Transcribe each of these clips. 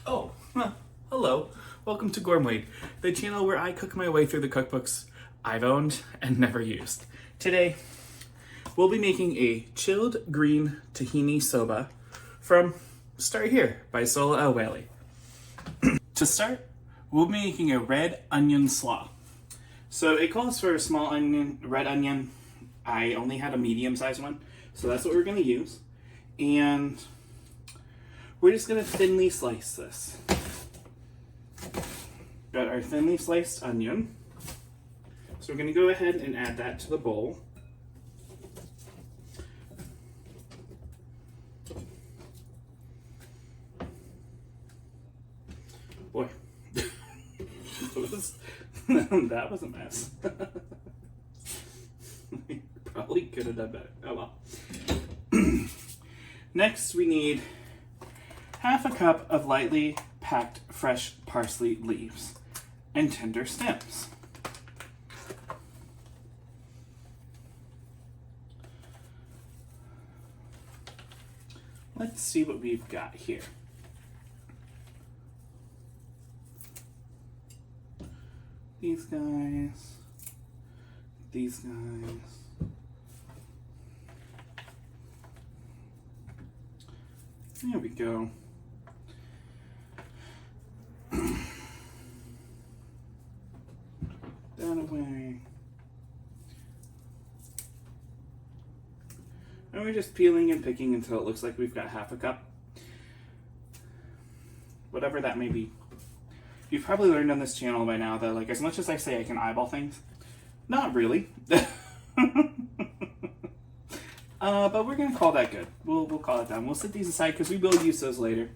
Oh, hello. Welcome to Gourmet, the channel where I cook my way through the cookbooks I've owned and never used. Today, we'll be making a chilled green tahini soba from Start Here by Sohla El-Waylly. To start, we'll be making a red onion slaw. So it calls for a small onion, red onion. I only had a medium-sized one, so that's what we're going to use. And we're just going to thinly slice this. Got our thinly sliced onion. So we're going to go ahead and add that to the bowl. Boy, that was a mess. Probably could have done better. Oh well. Next, we need half a cup of lightly packed fresh parsley leaves and tender stems. Let's see what we've got here. These guys. There we go. That away. And we're just peeling and picking until it looks like we've got half a cup. Whatever that may be. You've probably learned on this channel by now that, like, as much as I say I can eyeball things, not really. But we're gonna call that good. We'll call it done. We'll set these aside because we will use those later.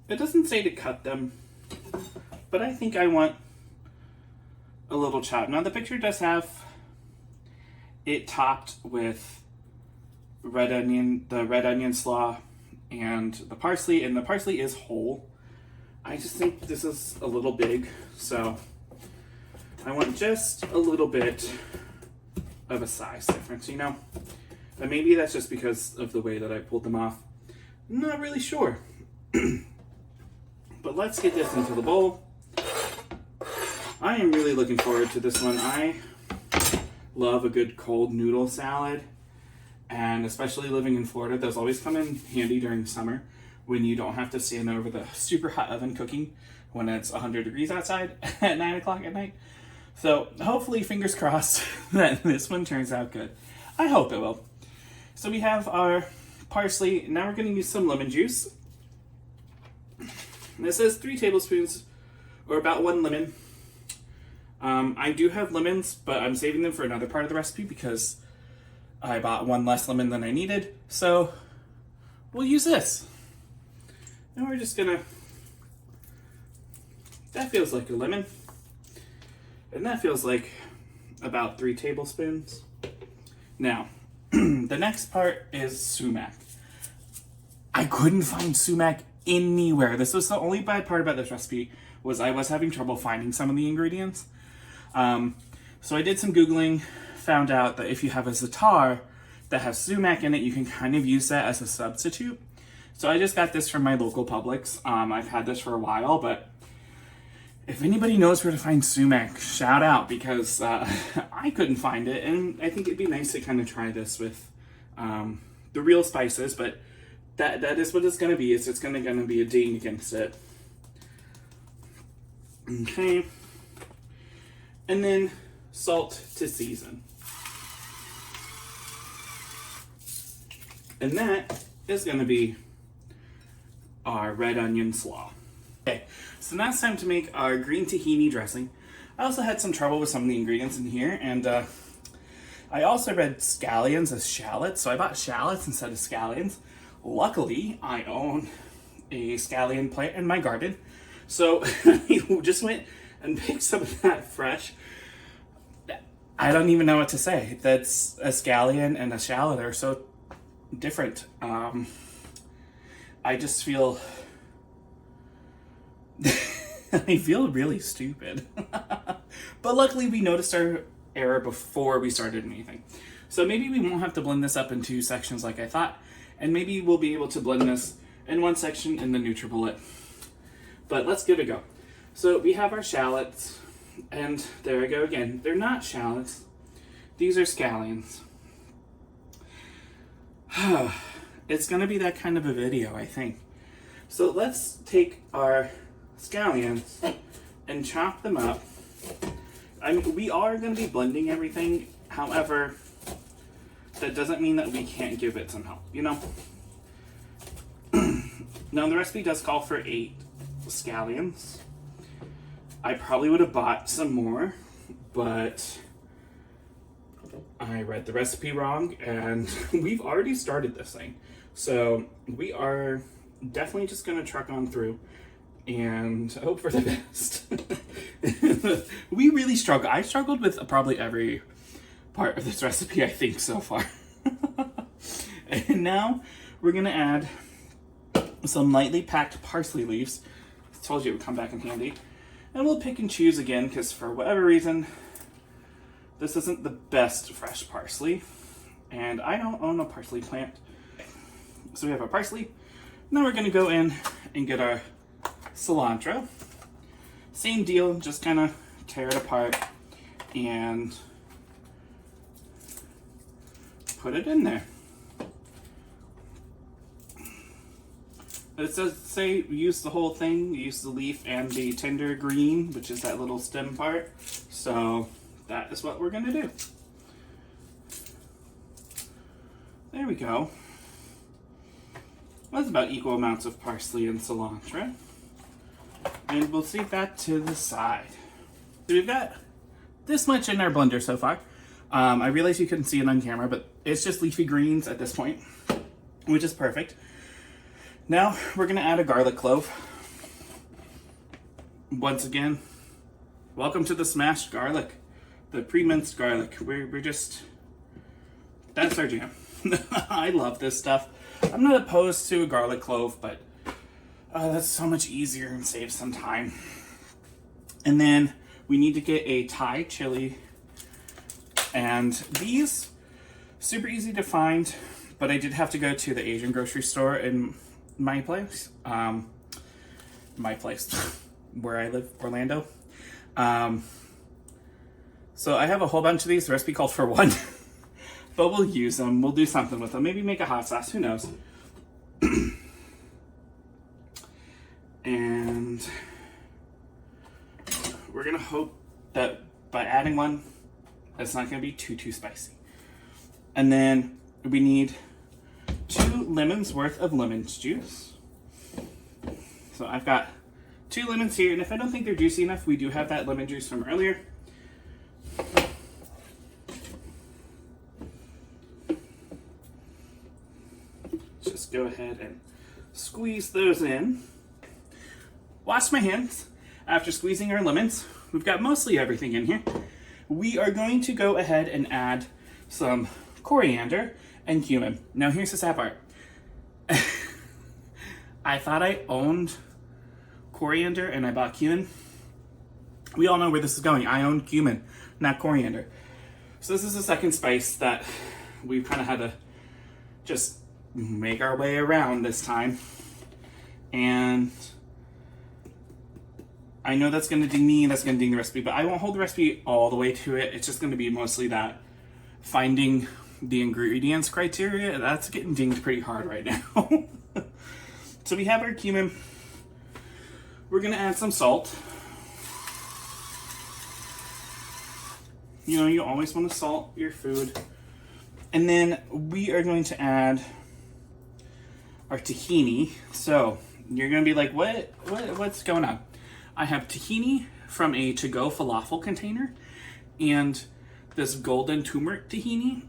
It doesn't say to cut them, but I think I want a little chop. Now the picture does have it topped with the red onion slaw and the parsley is whole. I just think this is a little big, so I want just a little bit of a size difference, you know? And maybe that's just because of the way that I pulled them off. I'm not really sure. But let's get this into the bowl. I am really looking forward to this one. I love a good cold noodle salad. And especially living in Florida, those always come in handy during the summer when you don't have to stand over the super hot oven cooking when it's 100 degrees outside at 9 o'clock at night. So hopefully, fingers crossed, that this one turns out good. I hope it will. So we have our parsley. Now we're going to use some lemon juice. This says 3 tablespoons, or about 1 lemon. I do have lemons, but I'm saving them for another part of the recipe because I bought 1 less lemon than I needed. So we'll use this. And we're just gonna, that feels like a lemon. And that feels like about 3 tablespoons. Now, the next part is sumac. I couldn't find sumac anywhere. This was the only bad part about this recipe, was I was having trouble finding some of the ingredients. So I did some Googling, found out that if you have a za'atar that has sumac in it, you can kind of use that as a substitute. So I just got this from my local Publix. I've had this for a while, but if anybody knows where to find sumac, shout out, because I couldn't find it, and I think it'd be nice to kind of try this with the real spices, but that is what it's going to be. It's going to be a ding against it. Okay. And then salt to season. And that is going to be our red onion slaw. Okay, so now it's time to make our green tahini dressing. I also had some trouble with some of the ingredients in here, and I also read scallions as shallots, so I bought shallots instead of scallions. Luckily, I own a scallion plant in my garden, so I just went and picked some of that fresh. I don't even know what to say. That's a scallion and a shallot are so different. I just feel I feel really stupid. But luckily we noticed our error before we started anything. So maybe we won't have to blend this up in 2 sections like I thought. And maybe we'll be able to blend this in one section in the NutriBullet. But let's give it a go. So we have our shallots, and there I go again. They're not shallots. These are scallions. It's gonna be that kind of a video, I think. So let's take our scallions and chop them up. I mean, we are gonna be blending everything. However, that doesn't mean that we can't give it some help, you know? Now, the recipe does call for 8 scallions. I probably would have bought some more, but I read the recipe wrong, and we've already started this thing. So we are definitely just going to truck on through and hope for the best. We really struggle. I struggled with probably every part of this recipe, I think, so far. And now we're going to add some lightly packed parsley leaves. I told you it would come back in handy. And we'll pick and choose again, because for whatever reason, this isn't the best fresh parsley. And I don't own a parsley plant. So we have our parsley. Now we're going to go in and get our cilantro. Same deal, just kind of tear it apart and put it in there. It says say use the whole thing, use the leaf and the tender green, which is that little stem part. So that is what we're gonna do. There we go. That's about equal amounts of parsley and cilantro. And we'll leave that to the side. So we've got this much in our blender so far. I realize you couldn't see it on camera, but it's just leafy greens at this point, which is perfect. Now we're gonna add a garlic clove. Once again, welcome to the smashed garlic, the pre-minced garlic. We're just, that's our jam. I love this stuff. I'm not opposed to a garlic clove, but that's so much easier and saves some time. And then we need to get a Thai chili, and these super easy to find, but I did have to go to the Asian grocery store in my place, where I live, Orlando. So I have a whole bunch of these. The recipe calls for 1, but we'll use them. We'll do something with them. Maybe make a hot sauce. Who knows? And we're gonna hope that by adding 1, it's not gonna be too spicy. And then we need 2 lemons worth of lemon juice. So I've got 2 lemons here, and if I don't think they're juicy enough, we do have that lemon juice from earlier. Just go ahead and squeeze those in. Wash my hands after squeezing our lemons. We've got mostly everything in here. We are going to go ahead and add some coriander and cumin. Now here's the sad part. I thought I owned coriander and I bought cumin. We all know where this is going. I own cumin, not coriander. So this is the second spice that we've kind of had to just make our way around this time. And I know that's going to ding me, that's going to ding the recipe, but I won't hold the recipe all the way to it. It's just going to be mostly that finding the ingredients criteria. That's getting dinged pretty hard right now. So we have our cumin. We're going to add some salt. You know, you always want to salt your food. And then we are going to add our tahini. So you're going to be like, what's going on? I have tahini from a to-go falafel container and this golden turmeric tahini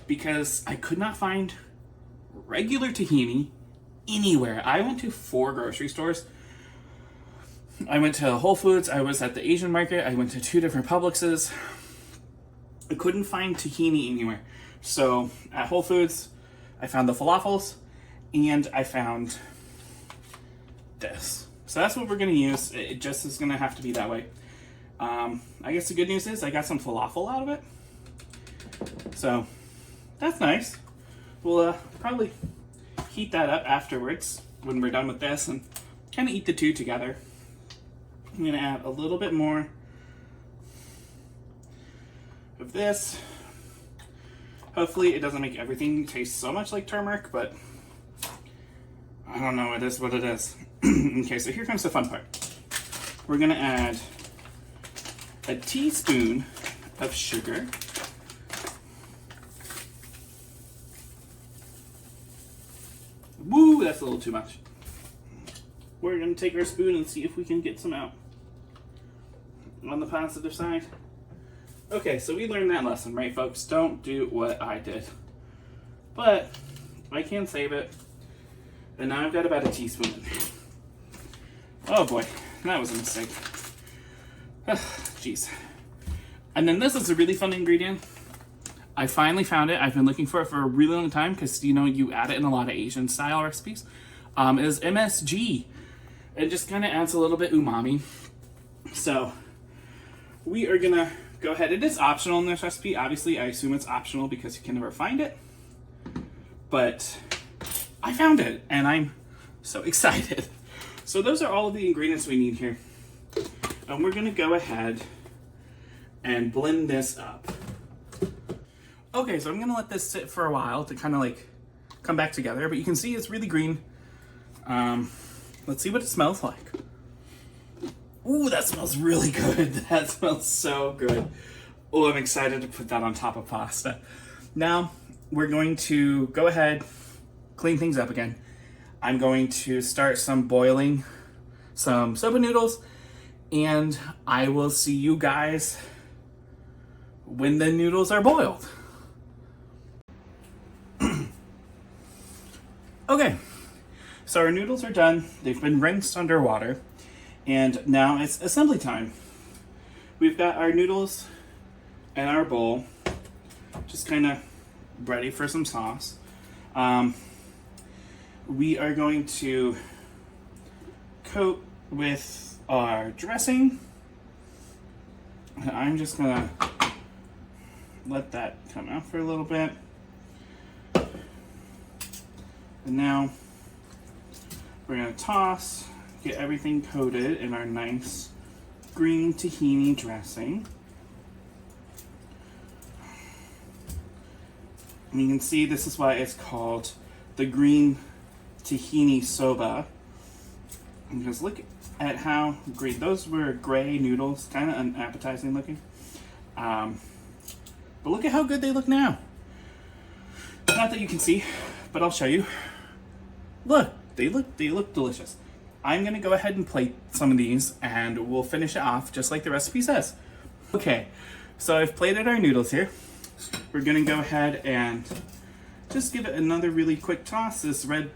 because I could not find regular tahini anywhere. I went to 4 grocery stores. I went to Whole Foods, I was at the Asian market, I went to 2 different Publixes. I couldn't find tahini anywhere. So at Whole Foods, I found the falafels and I found this. So that's what we're gonna use. It just is gonna have to be that way. I guess the good news is I got some falafel out of it. So that's nice. we'll probably heat that up afterwards when we're done with this and kind of eat the two together. I'm going to add a little bit more of this. Hopefully it doesn't make everything taste so much like turmeric, but I don't know, it is what it is. Okay, so here comes the fun part. We're gonna add a teaspoon of sugar. Woo, that's a little too much. We're gonna take our spoon and see if we can get some out on the positive side. Okay, so we learned that lesson, right, folks? Don't do what I did. But I can save it. And now I've got about a teaspoon in there. Oh boy, that was a mistake. Jeez. And then this is a really fun ingredient. I finally found it. I've been looking for it for a really long time because, you know, you add it in a lot of Asian style recipes. Is MSG. It just kind of adds a little bit umami. So we are gonna go ahead. It is optional in this recipe. Obviously, I assume it's optional because you can never find it. But I found it, and I'm so excited. So those are all of the ingredients we need here. And we're gonna go ahead and blend this up. Okay, so I'm gonna let this sit for a while to kind of like come back together, but you can see it's really green. Let's see what it smells like. Ooh, that smells really good. That smells so good. Oh, I'm excited to put that on top of pasta. Now, we're going to go ahead, clean things up again. I'm going to start boiling some soba noodles, and I will see you guys when the noodles are boiled. Okay, so our noodles are done. They've been rinsed underwater, and now it's assembly time. We've got our noodles in our bowl, just kind of ready for some sauce. We are going to coat with our dressing. I'm just gonna let that come out for a little bit. And now we're gonna toss, get everything coated in our nice green tahini dressing. And you can see this is why it's called the green tahini soba. Because look at how great, those were gray noodles, kind of unappetizing looking. But look at how good they look now. Not that you can see, but I'll show you. Look, they look delicious. I'm gonna go ahead and plate some of these and we'll finish it off just like the recipe says. Okay, so I've plated our noodles here. We're gonna go ahead and just give it another really quick toss, this red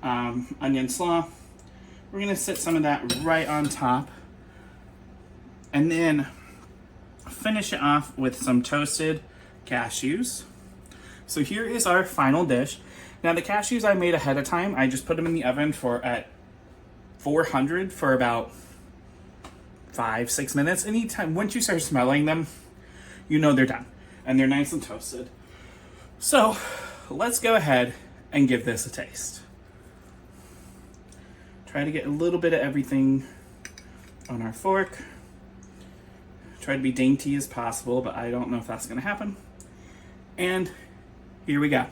onion slaw. We're gonna set some of that right on top and then finish it off with some toasted cashews. So here is our final dish. Now the cashews I made ahead of time, I just put them in the oven at 400 for about 5-6 minutes. Anytime, once you start smelling them, you know they're done. And they're nice and toasted. So let's go ahead and give this a taste. Try to get a little bit of everything on our fork. Try to be dainty as possible, but I don't know if that's gonna happen. And here we go.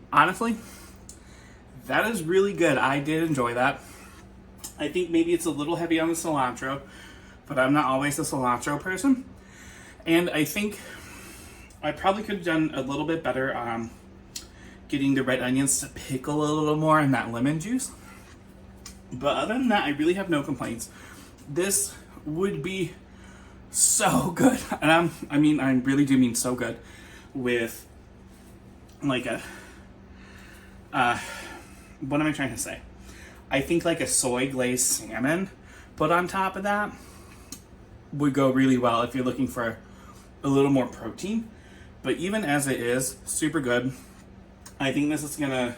Honestly, that is really good. I did enjoy that. I think maybe it's a little heavy on the cilantro, but I'm not always a cilantro person. And I think I probably could have done a little bit better getting the red onions to pickle a little more in that lemon juice. But other than that, I really have no complaints. This would be so good. And I really do mean so good with like a what am I trying to say? I think like a soy glazed salmon put on top of that would go really well if you're looking for a little more protein. But even as it is, super good. I think this is gonna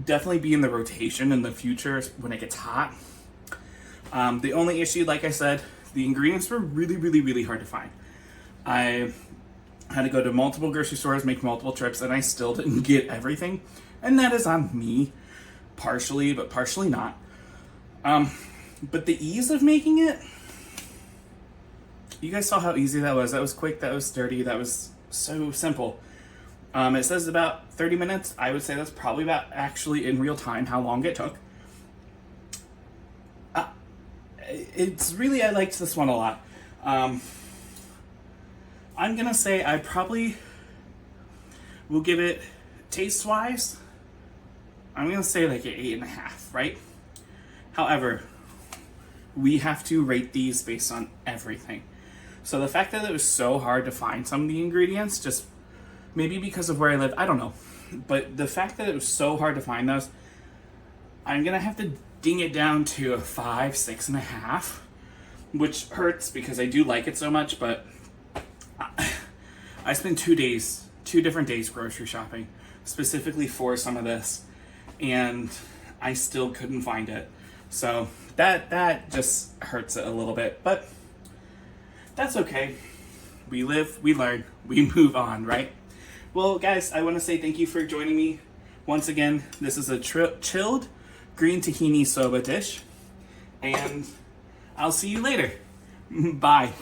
definitely be in the rotation in the future when it gets hot. The only issue, like I said, the ingredients were really, really, really hard to find. I had to go to multiple grocery stores, make multiple trips, and I still didn't get everything. And that is on me, partially, but partially not. But the ease of making it, you guys saw how easy that was. That was quick, that was sturdy, that was so simple. It says about 30 minutes. I would say that's probably about actually in real time how long it took. It's really, I liked this one a lot. I'm gonna say I probably will give it, taste-wise, I'm gonna say like an 8.5, right? However, we have to rate these based on everything. So the fact that it was so hard to find some of the ingredients, just maybe because of where I live, I don't know. But the fact that it was so hard to find those, I'm gonna have to ding it down to a 5, 6.5, which hurts because I do like it so much, but I spent 2 different days grocery shopping, specifically for some of this, and I still couldn't find it. So that just hurts it a little bit, but that's okay. We live, we learn, we move on, right? Well, guys, I want to say thank you for joining me. Once again, this is a chilled green tahini soba dish, and I'll see you later. Bye.